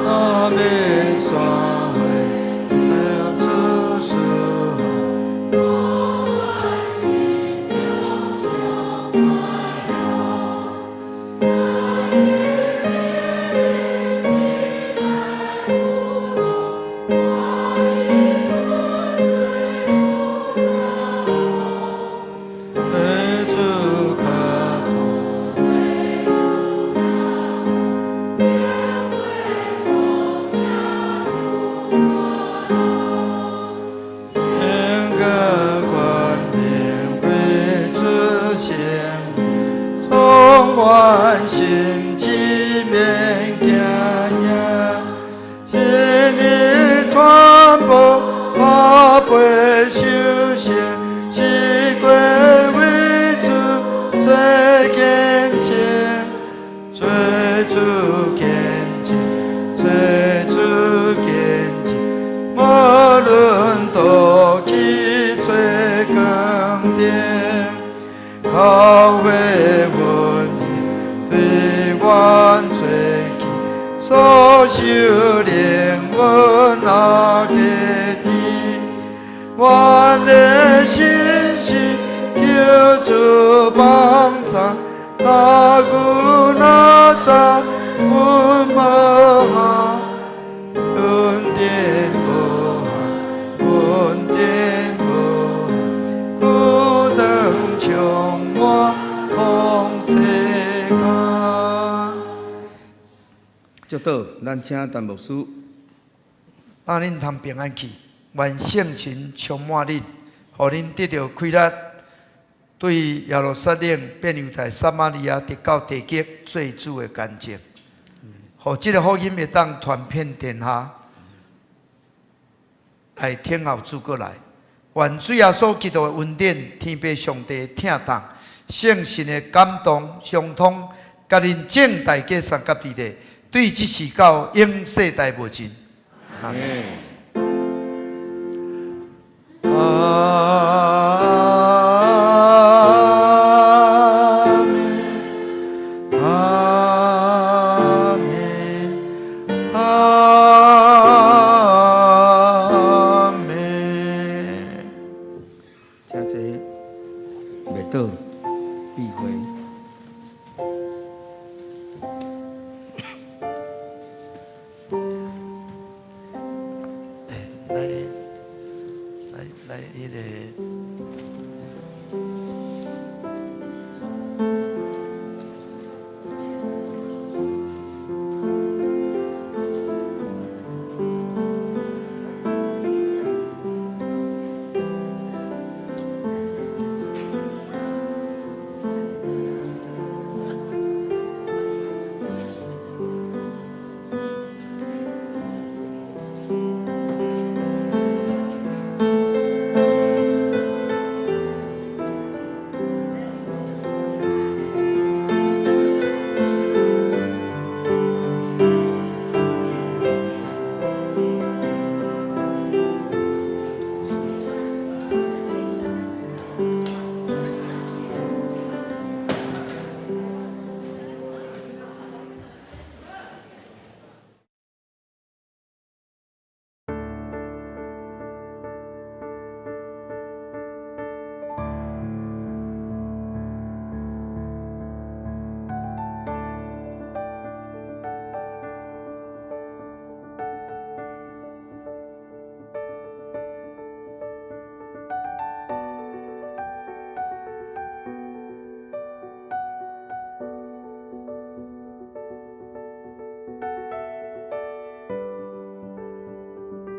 阿门，双会主事。
祝祷，咱请陈牧师，
让恁通平安去，愿圣神充满恁，互恁得到快乐。对耶路撒冷变犹太撒玛利亚得到地极最主的干净，互这个福音会当传遍天下，来天后主过来。愿主耶稣基督的恩典、天父上帝疼痛、圣神的感动相通，甲恁正大家三甲地地。对这世教永世代无尽。阿门。